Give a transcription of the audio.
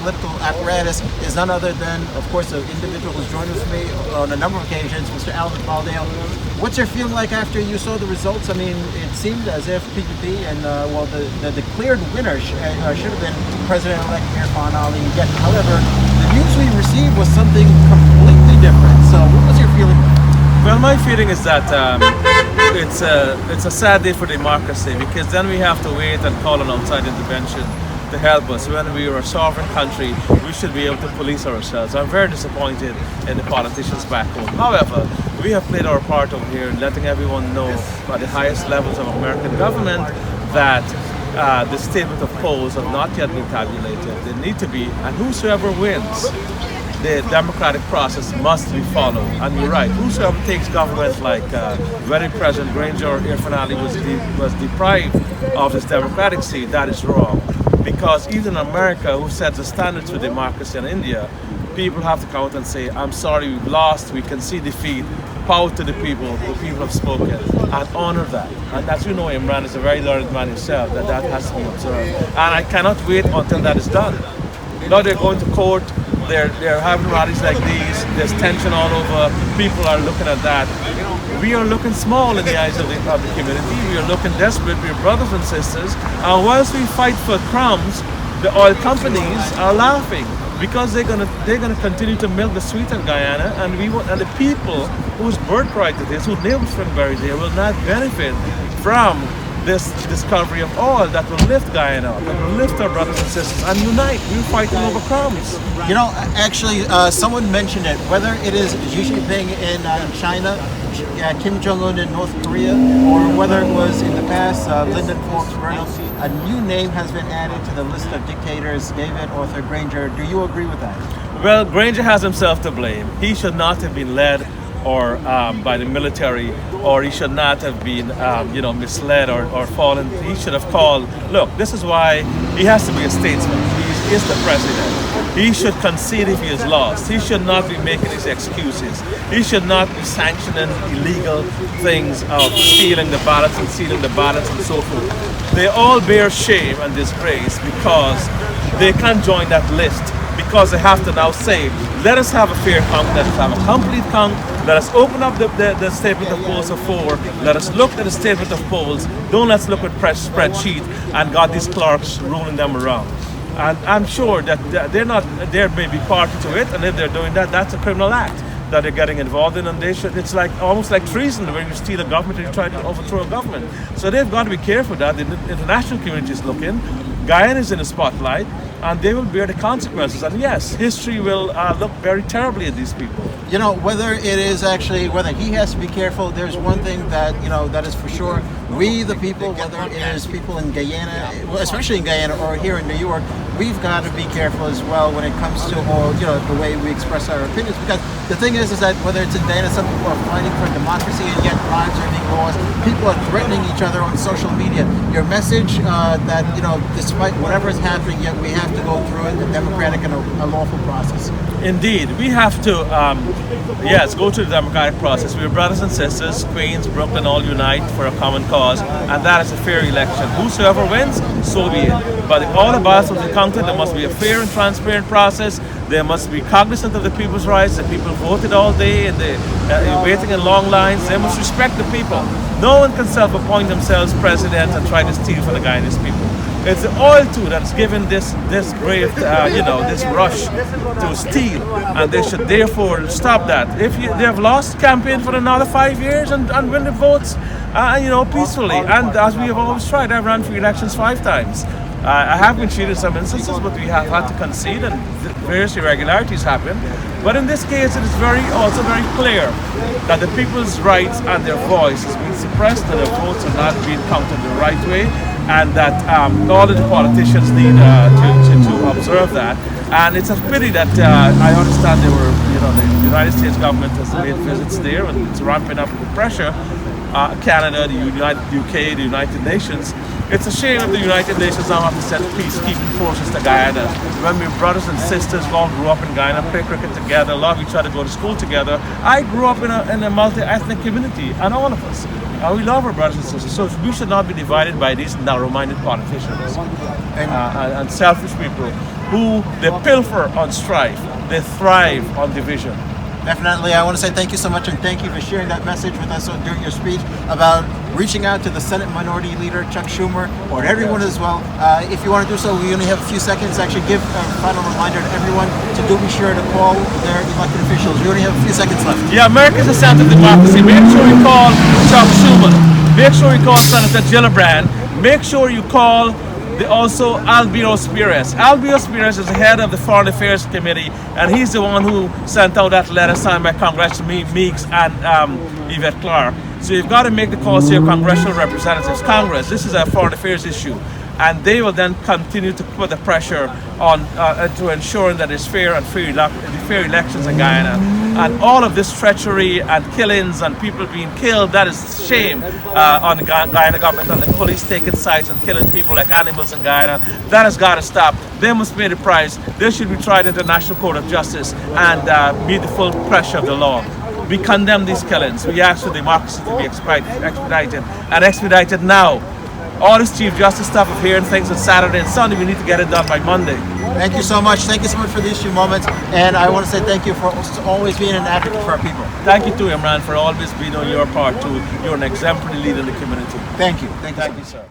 political apparatus is none other than, of course, an individual who's joined with me on a number of occasions, Mr. Baldeo. What's your feeling like after you saw the results? I mean, it seemed as if PPP and, the declared winner should have been President-elect Irfan Ali. Yet, however, the news we received was something completely different. So what was your feeling? Well, my feeling is that it's a sad day for democracy, because then we have to wait and call on outside intervention to help us. When we are a sovereign country, we should be able to police ourselves. I'm very disappointed in the politicians back home. However, we have played our part over here in letting everyone know at the highest levels of American government that the statement of polls have not yet been tabulated. They need to be, and whosoever wins, the democratic process must be followed. And you're right, whosoever takes government, like very President Granger or Irfan Ali was deprived of his democratic seat, that is wrong. Because even America, who sets the standards for democracy, in India, people have to come out and say, I'm sorry, we've lost, we can see defeat, power to the people have spoken, and honor that. And as you know, Imran is a very learned man himself, that has to be observed. And I cannot wait until that is done. Now they're going to court, they're having rallies like these, there's tension all over, people are looking at that. We are looking small in the eyes of the community, we are looking desperate, we're brothers and sisters, and whilst we fight for crumbs, the oil companies are laughing, because they're gonna continue to milk the sweet in Guyana, and the people whose birthright it is, who live very there, will not benefit from this discovery of oil that will lift Guyana, that will lift our brothers and sisters and unite. We're fighting over crumbs. You know, actually, someone mentioned it, whether it is Xi Jinping in China, Kim Jong-un in North Korea, or whether it was in the past Lyndon Forbes Burnham, a new name has been added to the list of dictators, David Arthur Granger. Do you agree with that? Well, Granger has himself to blame. He should not have been led or by the military, or he should not have been misled or fallen. He should have called, look, this is why he has to be a statesman. He is the president. He should concede if he is lost. He should not be making these excuses. He should not be sanctioning illegal things of stealing the ballots and stealing the ballots and so forth. They all bear shame and disgrace because they can't join that list, because they have to now say, let us have a fair count, let us have a complete count, let us open up the statement of polls of 4, let us look at the statement of polls, don't let's look at spreadsheet and got these clerks ruling them around. And I'm sure that they may be party to it, and if they're doing that, that's a criminal act that they're getting involved in, and it's like almost like treason when you steal a government and you try to overthrow a government. So they've got to be careful that the international community is looking. Guyana is in the spotlight, and they will bear the consequences. And yes, history will look very terribly at these people. You know, whether he has to be careful, there's one thing that, that is for sure. We, the people, whether it is people in Guyana, especially in Guyana or here in New York, we've got to be careful as well when it comes to, the way we express our opinions. Because the thing is that whether it's in Guyana, some people are fighting for democracy and yet lives are being lost. People are threatening each other on social media. Your message that, despite whatever is happening, yet we have to go through a democratic and a lawful process. Indeed, we have to, go through the democratic process. We're brothers and sisters, Queens, Brooklyn, all unite for a common cause, and that is a fair election. Whosoever wins, so be it. But if all the ballots must be counted, there must be a fair and transparent process. There must be cognizant of the people's rights. The people voted all day and they're waiting in long lines. They must respect the people. No one can self-appoint themselves president and try to steal from the Guyanese people. It's the oil too that's given this brave, this rush to steal, and they should therefore stop that. If they have lost, campaign for another 5 years and win the votes, peacefully. And as we have always tried, I've run for elections 5 times. I have been cheated in some instances, but we have had to concede, and various irregularities happen. But in this case, it is also very clear that the people's rights and their voice is being suppressed, and their votes are not being counted the right way, and that all of the politicians need to observe that. And it's a pity that I understand the United States government has made visits there, and it's ramping up the pressure. Canada, the UK, the United Nations. It's a shame that the United Nations now have to send peacekeeping forces to Guyana. When we're brothers and sisters, we all grew up in Guyana, play cricket together, love each other, go to school together. I grew up in a multi-ethnic community, and all of us. And we love our brothers and sisters. So we should not be divided by these narrow-minded politicians and selfish people who they pilfer on strife. They thrive on division. Definitely. I want to say thank you so much, and thank you for sharing that message with us during your speech about reaching out to the Senate Minority Leader, Chuck Schumer, or everyone as well. If you want to do so, we only have a few seconds. Actually, give a final reminder to everyone to be sure to call their elected officials. We only have a few seconds left. Yeah, America's a sound of democracy. Make sure you call Chuck Schumer. Make sure you call Senator Gillibrand. Make sure you call also Baldeo. Baldeo is the head of the Foreign Affairs Committee, and he's the one who sent out that letter signed by Congressman Meeks and Yvette Clarke. So you've got to make the calls to your congressional representatives. Congress, this is a foreign affairs issue, and they will then continue to put the pressure on to ensuring that there's fair elections in Guyana. And all of this treachery and killings and people being killed, that is shame on the Guyana government and the police taking sides and killing people like animals in Guyana. That has got to stop. They must pay the price. They should be tried in the International Court of Justice and meet the full pressure of the law. We condemn these killings. We ask for democracy to be expedited now. All this Chief Justice stuff of hearing things on Saturday and Sunday, we need to get it done by Monday. Thank you so much. Thank you so much for these few moments. And I want to say thank you for always being an advocate for our people. Thank you too, Imran, for always being on your part too. You're an exemplary leader in the community. Thank you. Thank you, sir.